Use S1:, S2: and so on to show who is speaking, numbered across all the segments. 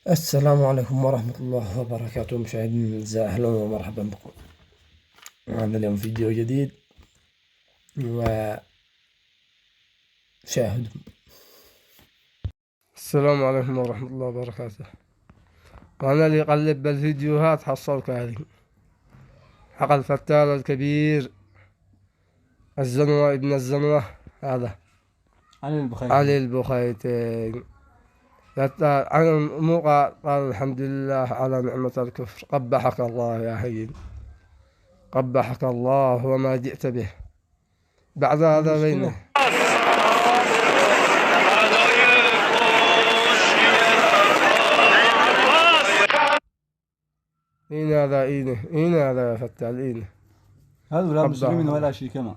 S1: السلام عليكم ورحمة الله وبركاته مشاهدينا الأعزاء، أهلا ومرحبا بكم. معنا اليوم فيديو جديد وشاهدوا. السلام عليكم ورحمة الله وبركاته. وأنا اللي قلب بالفيديوهات حصلت هذه حق الفتال الكبير الزنوة ابن الزنوة، هذا علي البخيتي. عن موقع قال الحمد لله على نعمة الكفر، قبحك الله يا هين، قبحك الله وما جئت به. بعد هذا بينه إين هذا يا فتال، إين
S2: هذا ولا مسلمين ولا شيء كمان،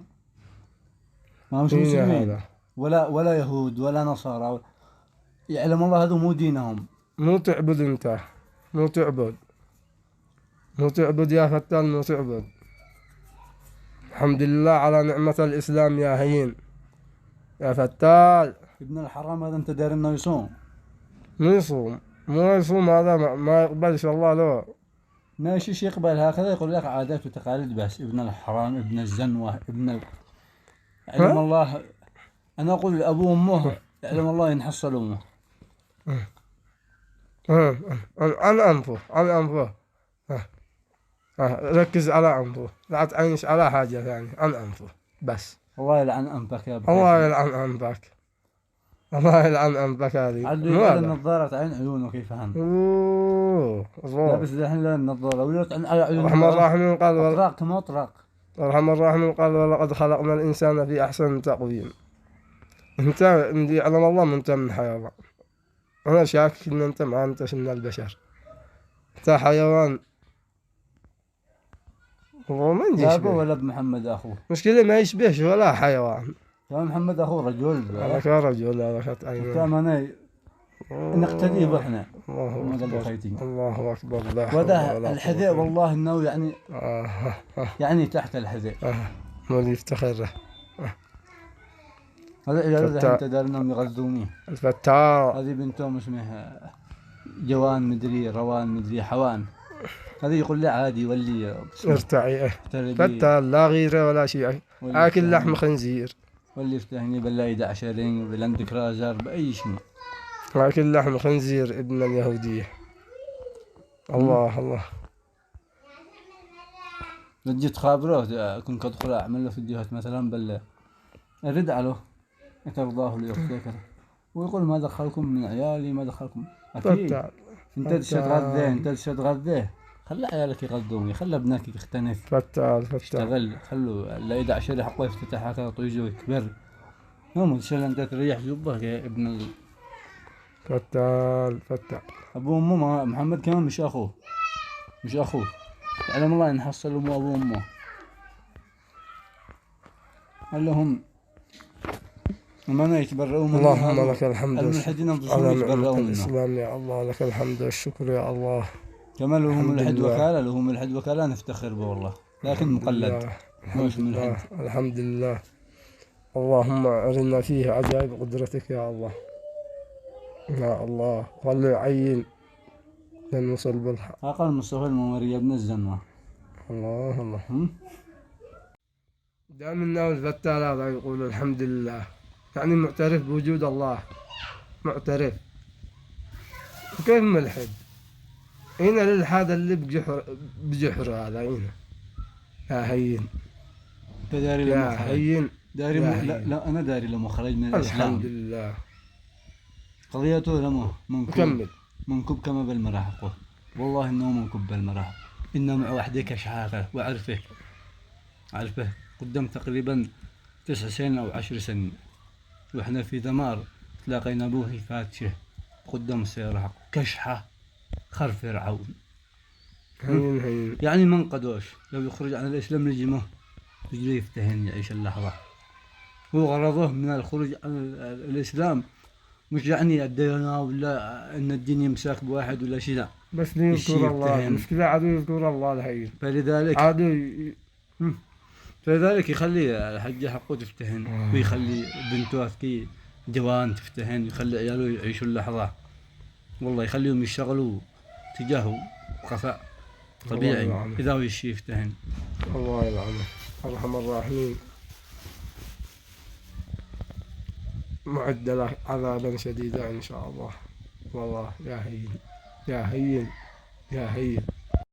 S2: ما مش مسلمين ولا يهود ولا نصارى، يعلم الله هذا مو دينهم.
S1: مو تعبد انت، مو تعبد يا فتال، مو تعبد. الحمد لله على نعمة الإسلام يا هين يا فتال.
S2: ابن الحرام هذا انت داير انه يصوم،
S1: مو يصوم هذا ما يقبلش الله له.
S2: ماشي شيء يقبل هكذا، يقول لك عادات وتقاليد بس. ابن الحرام، ابن الزنوة، علم الله. انا اقول ابوه وامه علم الله ينحصل امه.
S1: عن أنفه ركز على أنفه، لا تعينش على حاجة ثانية، عن أنفه بس.
S2: الله يلعن انفك يا ابو.
S1: الله يلعن أنفك، الله يلعن أنفك. هذه
S2: على النظارة عين عيونه كيف هم. لابس الحين النظارة ويلت عن عيونه.
S1: رحم الراحمين قال
S2: أطراق كما أطراق.
S1: رحم الراحمين قال ولقد خلقنا الإنسان في أحسن تقويم. انت يعلم الله من انت من حيوان. انا شاكك ان انت ما انتش من البشر، انت حيوان. وما
S2: يشبه ولا بمحمد اخوه،
S1: مشكلة ما يشبهش ولا حيوان.
S2: يا محمد اخوه رجل،
S1: هذاك رجل، هذاك عينه.
S2: كمان نقتدي بحنا.
S1: الله اكبر.
S2: وده الحذاء والله انه يعني يعني تحت الحذاء
S1: مولي يفتخر.
S2: هذا عياله انت دار انهم يغذونيه.
S1: الفتاة
S2: هذه بنتهم اسمها جوان مدري، روان مدري، حوان. هذا يقول لي عادي يولي
S1: ارتعي. فتاة لا غيره ولا شيء، اكل لحم خنزير.
S2: واللي يفتحني بالله 11 بلندك رازر باي شيء،
S1: اكل لحم خنزير ابن اليهودية. الله
S2: جيت خابره كنت ادخل اعمل له فيديوهات مثلا ارد عليه يترضاه ليفتكر ويقول ما دخلكم من عيالي، ما دخلكم. اكيد انت تتغذى، خلي عيالك يغذوني، خلي ابنك يختنف.
S1: فتال
S2: اشتغل، خلوا لا 11 حقه يفتتح هكذا طيجه ويكبر. هم شل انت تريح جبه يا ابن
S1: فتال.
S2: ابوه وامه محمد كمان مش اخوه، يعلم الله ينحصل امه ابوه وامه. قال لهم وما يتبرؤون منه.
S1: اللهم لك الحمد
S2: الملحدين على
S1: نعمة الإسلام يا الله، لك الحمد والشكر يا الله.
S2: كما لهم ملحد وكالة، لهم ملحد وكالة نفتخر به والله، لكن مقلد مش ملحد.
S1: الحمد لله. اللهم أرنا فيه عجائب قدرتك يا الله، يا الله. خلوا يعين لنوصل بالحق.
S2: أقل مصطفى الممرية ابن الزنوة.
S1: الله دام الناس الفتال هذا يقول الحمد لله، يعني معترف بوجود الله، معترف. وكيف ملحد؟ هنا للحاد اللي بجحر هذا هنا يا هين يا هين
S2: داري لا أنا داري لما خرج من الإسلام.
S1: الحمد لله.
S2: قضيته لما منكب كما بالمراحق، والله إنه منكب بالمراحق، إنه مع وحده كشحاقة وعرفه قدام تقريبا 9 سنين أو 10 سنين، وإحنا في دمار تلاقينا أبوه فاتشه قدام السيارة حق كشحة خرف فرعون.
S1: هين
S2: يعني ما انقدوش، لو يخرج عن الإسلام لجمه رجليه يفتهن يعيش اللحظة. هو غرضه من الخروج عن الإسلام مش يعني الديانة ولا أن الدين يمسك بواحد ولا شيء، لا،
S1: بس يذكر الله. مشكلة عدو يذكر الله الحين،
S2: فلذلك
S1: عدو
S2: فلذلك يخلي الحجة حقه تفتهن، ويخلي بنته كي جوان تفتهن، ويخلي عياله يعيشوا اللحظة، والله يخليهم يشتغلوا تجاهه خفاء طبيعي
S1: الله يلعنه.
S2: إذا هو الشي يفتهن.
S1: الله يلعنه أرحم الراحمين. معد له عذابا شديدا إن شاء الله. والله يا هين يا هين يا هين.